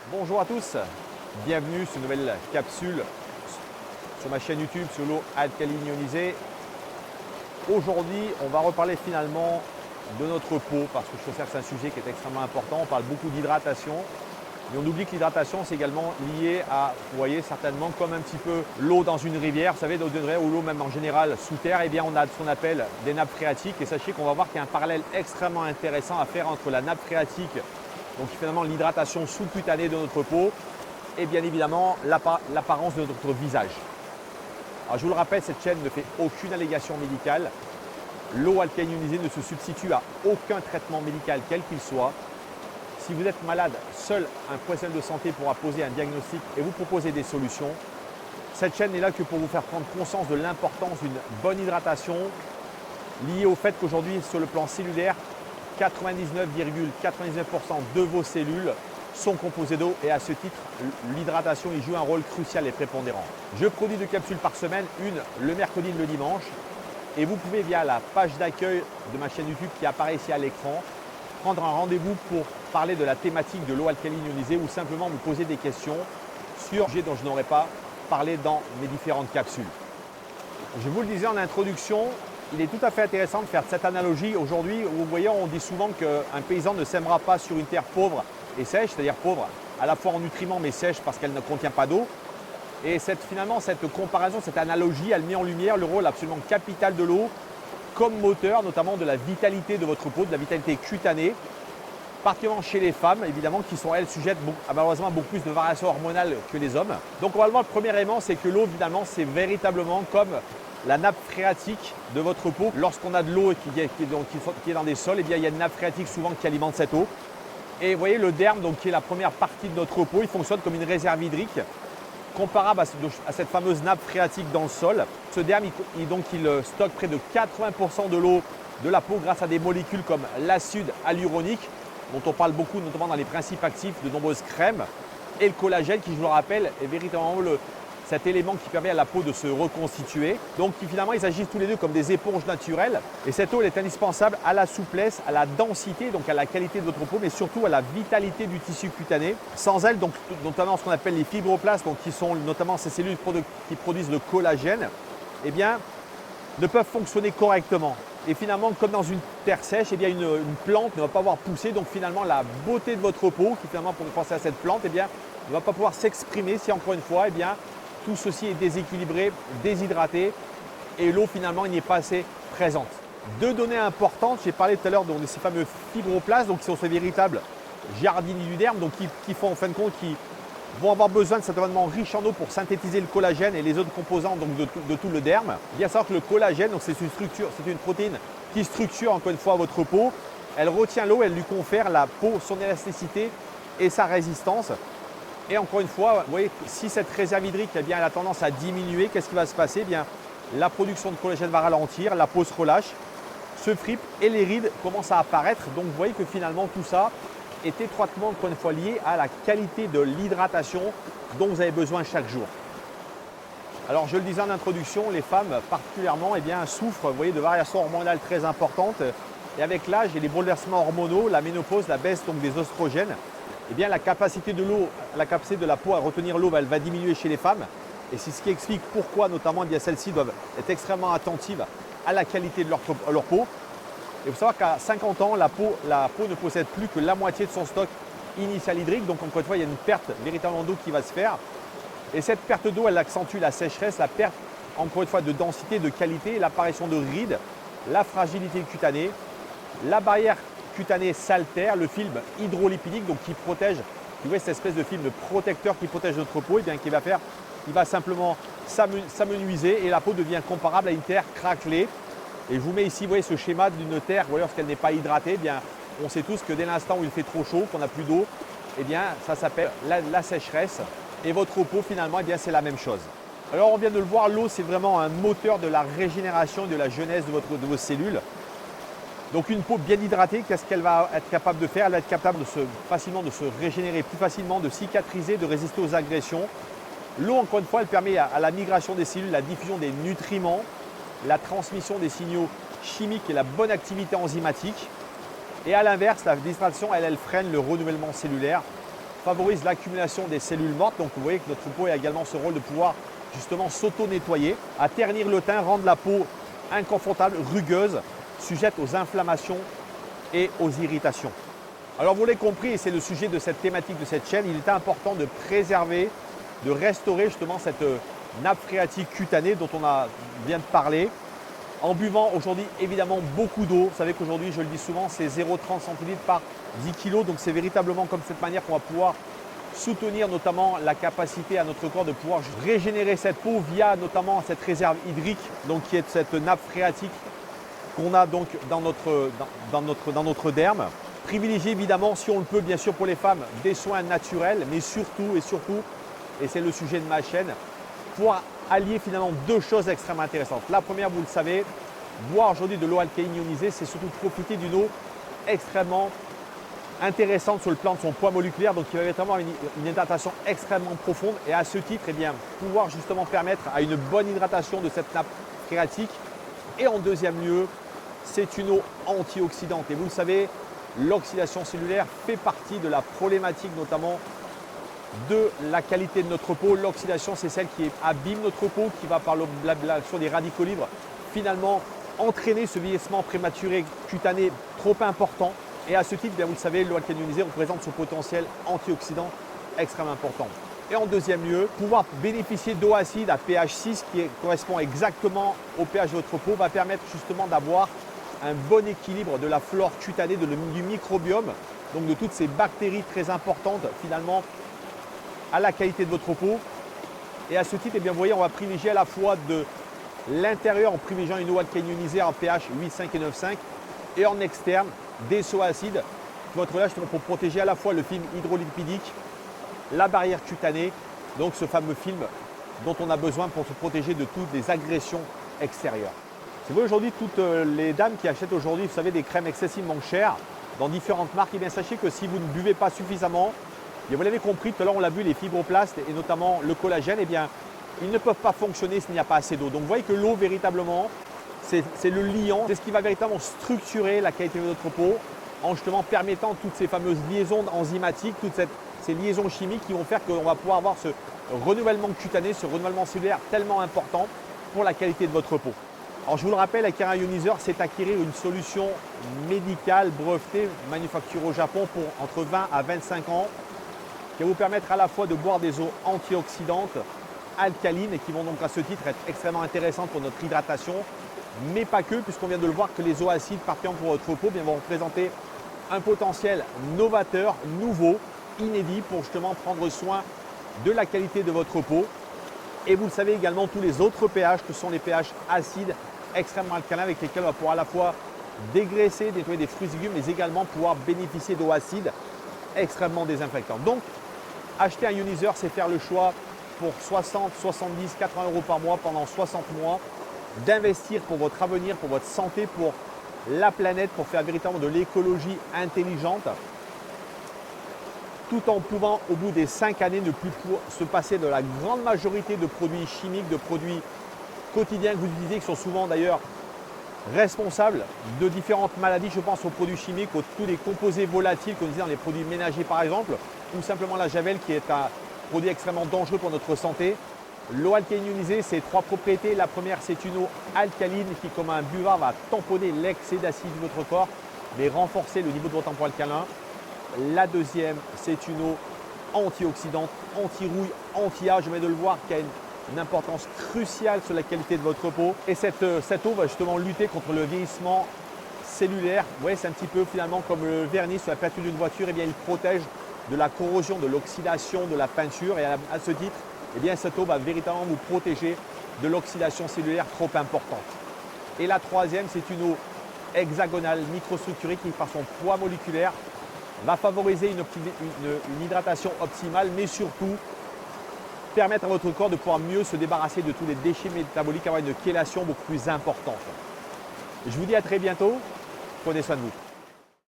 Bonjour à tous, bienvenue sur une nouvelle capsule sur ma chaîne YouTube sur l'eau alcaline ionisée. Aujourd'hui, on va reparler finalement de notre peau parce que je considère que c'est un sujet qui est extrêmement important. On parle beaucoup d'hydratation, mais on oublie que l'hydratation c'est également lié à, vous voyez certainement comme un petit peu l'eau dans une rivière, vous savez, dans une rivière ou l'eau même en général sous terre, eh bien on a ce qu'on appelle des nappes phréatiques et sachez qu'on va voir qu'il y a un parallèle extrêmement intéressant à faire entre la nappe phréatique, donc finalement l'hydratation sous-cutanée de notre peau et bien évidemment l'apparence de notre visage. Alors je vous le rappelle, cette chaîne ne fait aucune allégation médicale. L'eau alcaline ionisée ne se substitue à aucun traitement médical quel qu'il soit. Si vous êtes malade, seul un professionnel de santé pourra poser un diagnostic et vous proposer des solutions. Cette chaîne n'est là que pour vous faire prendre conscience de l'importance d'une bonne hydratation liée au fait qu'aujourd'hui, sur le plan cellulaire, 99,99% de vos cellules sont composées d'eau et à ce titre, l'hydratation y joue un rôle crucial et prépondérant. Je produis 2 capsules par semaine, une le mercredi et le dimanche. Et vous pouvez via la page d'accueil de ma chaîne YouTube qui apparaît ici à l'écran, prendre un rendez-vous pour parler de la thématique de l'eau alcaline ionisée ou simplement me poser des questions sur un sujet dont je n'aurais pas parlé dans mes différentes capsules. Je vous le disais en introduction, il est tout à fait intéressant de faire cette analogie. Aujourd'hui, vous voyez, on dit souvent qu'un paysan ne sèmera pas sur une terre pauvre et sèche, c'est-à-dire pauvre à la fois en nutriments mais sèche parce qu'elle ne contient pas d'eau. Et finalement, cette comparaison, cette analogie, elle met en lumière le rôle absolument capital de l'eau comme moteur, notamment de la vitalité de votre peau, de la vitalité cutanée, particulièrement chez les femmes, évidemment, qui sont, elles, sujettes à malheureusement beaucoup plus de variations hormonales que les hommes. Donc, on va le voir, le premier élément, c'est que l'eau, évidemment, c'est véritablement comme la nappe phréatique de votre peau. Lorsqu'on a de l'eau qui est dans des sols, eh bien, il y a une nappe phréatique souvent qui alimente cette eau. Et vous voyez, le derme, donc, qui est la première partie de notre peau, il fonctionne comme une réserve hydrique, comparable à cette fameuse nappe phréatique dans le sol. Ce derme, il stocke près de 80% de l'eau de la peau grâce à des molécules comme l'acide hyaluronique, dont on parle beaucoup, notamment dans les principes actifs de nombreuses crèmes, et le collagène, qui, je vous le rappelle, est véritablement cet élément qui permet à la peau de se reconstituer. Donc finalement, ils agissent tous les deux comme des éponges naturelles. Et cette eau, elle est indispensable à la souplesse, à la densité, donc à la qualité de votre peau, mais surtout à la vitalité du tissu cutané. Sans elle, donc, notamment ce qu'on appelle les fibroblastes, donc qui sont notamment ces cellules qui produisent le collagène, eh bien, ne peuvent fonctionner correctement. Et finalement, comme dans une terre sèche, eh bien, une plante ne va pas pouvoir pousser. Donc finalement, la beauté de votre peau, qui finalement, pour penser à cette plante, eh bien, ne va pas pouvoir s'exprimer si encore une fois, eh bien, tout ceci est déséquilibré, déshydraté et l'eau finalement n'y est pas assez présente. Deux données importantes, j'ai parlé tout à l'heure de ces fameux fibroblastes, donc qui sont ces véritables jardiniers du derme, donc qui font en fin de compte, qui vont avoir besoin de cet environnement riche en eau pour synthétiser le collagène et les autres composants donc, de tout le derme. Bien savoir que le collagène, c'est une protéine qui structure encore une fois votre peau. Elle retient l'eau, elle lui confère la peau, son élasticité et sa résistance. Et encore une fois, vous voyez, si cette réserve hydrique eh bien, elle a tendance à diminuer, qu'est-ce qui va se passer? Eh bien, la production de collagène va ralentir, la peau se relâche, se fripe et les rides commencent à apparaître. Donc vous voyez que finalement tout ça est étroitement, encore une fois, lié à la qualité de l'hydratation dont vous avez besoin chaque jour. Alors je le disais en introduction, les femmes particulièrement eh bien, souffrent vous voyez, de variations hormonales très importantes. Et avec l'âge et les bouleversements hormonaux, la ménopause, la baisse donc, des oestrogènes, eh bien, la capacité de l'eau, la capacité de la peau à retenir l'eau, elle va diminuer chez les femmes. Et c'est ce qui explique pourquoi, notamment, eh celles-ci doivent être extrêmement attentives à la qualité de leur peau. Et il faut savoir qu'à 50 ans, la peau ne possède plus que la moitié de son stock initial hydrique. Donc, encore une fois, il y a une perte véritablement d'eau qui va se faire. Et cette perte d'eau, elle accentue la sécheresse, la perte, encore une fois, de densité, de qualité, l'apparition de rides, la fragilité cutanée, la barrière cutanée s'altère, le film hydrolipidique donc qui protège, vous voyez cette espèce de film protecteur qui protège notre peau, et bien qui va faire, il va simplement s'amenuiser et la peau devient comparable à une terre craquelée. Et je vous mets ici, vous voyez ce schéma d'une terre, vous voyez, lorsqu'elle n'est pas hydratée, eh bien on sait tous que dès l'instant où il fait trop chaud, qu'on n'a plus d'eau, eh bien ça s'appelle la sécheresse. Et votre peau finalement, eh bien c'est la même chose. Alors on vient de le voir, l'eau c'est vraiment un moteur de la régénération et de la jeunesse de vos cellules. Donc une peau bien hydratée, qu'est-ce qu'elle va être capable de faire? Elle va être capable facilement de se régénérer plus facilement, de cicatriser, de résister aux agressions. L'eau, encore une fois, elle permet à la migration des cellules, la diffusion des nutriments, la transmission des signaux chimiques et la bonne activité enzymatique. Et à l'inverse, la déshydratation, elle freine le renouvellement cellulaire, favorise l'accumulation des cellules mortes. Donc vous voyez que notre peau a également ce rôle de pouvoir justement s'auto-nettoyer, à ternir le teint, rendre la peau inconfortable, rugueuse, sujette aux inflammations et aux irritations. Alors vous l'avez compris, et c'est le sujet de cette thématique de cette chaîne, il est important de préserver, de restaurer justement cette nappe phréatique cutanée dont on vient de parler, en buvant aujourd'hui évidemment beaucoup d'eau. Vous savez qu'aujourd'hui, je le dis souvent, c'est 0,30 centilitres par 10 kg. Donc c'est véritablement comme cette manière qu'on va pouvoir soutenir notamment la capacité à notre corps de pouvoir régénérer cette peau via notamment cette réserve hydrique, donc qui est cette nappe phréatique qu'on a donc dans notre derme. Privilégier évidemment, si on le peut bien sûr pour les femmes, des soins naturels, mais surtout, et c'est le sujet de ma chaîne, pouvoir allier finalement deux choses extrêmement intéressantes. La première, vous le savez, boire aujourd'hui de l'eau alcaline ionisée, c'est surtout profiter d'une eau extrêmement intéressante sur le plan de son poids moléculaire, donc qui va vraiment avoir une hydratation extrêmement profonde et à ce titre, eh bien, pouvoir justement permettre à une bonne hydratation de cette nappe phréatique. Et en deuxième lieu, c'est une eau antioxydante. Et vous le savez, l'oxydation cellulaire fait partie de la problématique notamment de la qualité de notre peau. L'oxydation, c'est celle qui abîme notre peau, qui va par l'action des radicaux libres finalement entraîner ce vieillissement prématuré cutané trop important. Et à ce titre, bien, vous le savez, l'eau alcaline ionisée représente ce potentiel antioxydant extrêmement important. Et en deuxième lieu, pouvoir bénéficier d'eau acide à pH 6 qui correspond exactement au pH de votre peau va permettre justement d'avoir un bon équilibre de la flore cutanée, du microbiome, donc de toutes ces bactéries très importantes finalement à la qualité de votre peau. Et à ce titre, eh bien, vous voyez, on va privilégier à la fois de l'intérieur en privilégiant une eau alcaline ionisée en pH 8,5 et 9,5 et en externe des eaux acides qui vont être là justement pour protéger à la fois le film hydrolipidique, la barrière cutanée, donc ce fameux film dont on a besoin pour se protéger de toutes les agressions extérieures. Si vous voyez aujourd'hui toutes les dames qui achètent aujourd'hui, vous savez, des crèmes excessivement chères dans différentes marques, et bien sachez que si vous ne buvez pas suffisamment, et vous l'avez compris, tout à l'heure on l'a vu, les fibroblastes et notamment le collagène, eh bien, ils ne peuvent pas fonctionner s'il n'y a pas assez d'eau. Donc vous voyez que l'eau véritablement, c'est le liant, c'est ce qui va véritablement structurer la qualité de notre peau en justement permettant toutes ces fameuses liaisons enzymatiques, ces liaisons chimiques qui vont faire qu'on va pouvoir avoir ce renouvellement cutané, ce renouvellement cellulaire tellement important pour la qualité de votre peau. Alors je vous le rappelle, Akira Ioniseur, c'est acquérir une solution médicale brevetée, manufacturée au Japon pour entre 20 à 25 ans, qui va vous permettre à la fois de boire des eaux antioxydantes, alcalines et qui vont donc à ce titre être extrêmement intéressantes pour notre hydratation, mais pas que, puisqu'on vient de le voir que les eaux acides partant pour votre peau vont représenter un potentiel novateur, nouveau, inédit pour justement prendre soin de la qualité de votre peau. Et vous le savez également, tous les autres pH que sont les pH acides, extrêmement alcalins, avec lesquels on va pouvoir à la fois dégraisser, nettoyer des fruits et légumes, mais également pouvoir bénéficier d'eau acide extrêmement désinfectante. Donc, acheter un ioniseur, c'est faire le choix pour 60, 70, 80 € par mois pendant 60 mois, d'investir pour votre avenir, pour votre santé, pour la planète, pour faire véritablement de l'écologie intelligente, tout en pouvant au bout des 5 années ne plus se passer de la grande majorité de produits chimiques, de produits quotidiens que vous utilisez, qui sont souvent d'ailleurs responsables de différentes maladies. Je pense aux produits chimiques, tous les composés volatiles qu'on utilise dans les produits ménagers par exemple, ou simplement la javel qui est un produit extrêmement dangereux pour notre santé. L'eau alcaline ionisée, c'est 3 propriétés. La première, c'est une eau alcaline qui, comme un buvard, va tamponner l'excès d'acide de votre corps, mais renforcer le niveau de votre tampon alcalin. La deuxième, c'est une eau antioxydante, anti-rouille, anti-âge. Je viens de le voir, qui a une importance cruciale sur la qualité de votre peau. Et cette eau va justement lutter contre le vieillissement cellulaire. Vous voyez, c'est un petit peu finalement comme le vernis sur la peinture d'une voiture. Eh bien, il protège de la corrosion, de l'oxydation de la peinture. Et à ce titre, eh bien, cette eau va véritablement vous protéger de l'oxydation cellulaire trop importante. Et la troisième, c'est une eau hexagonale, microstructurée, qui, par son poids moléculaire, va favoriser une hydratation optimale, mais surtout permettre à votre corps de pouvoir mieux se débarrasser de tous les déchets métaboliques, avoir une chélation beaucoup plus importante. Je vous dis à très bientôt. Prenez soin de vous.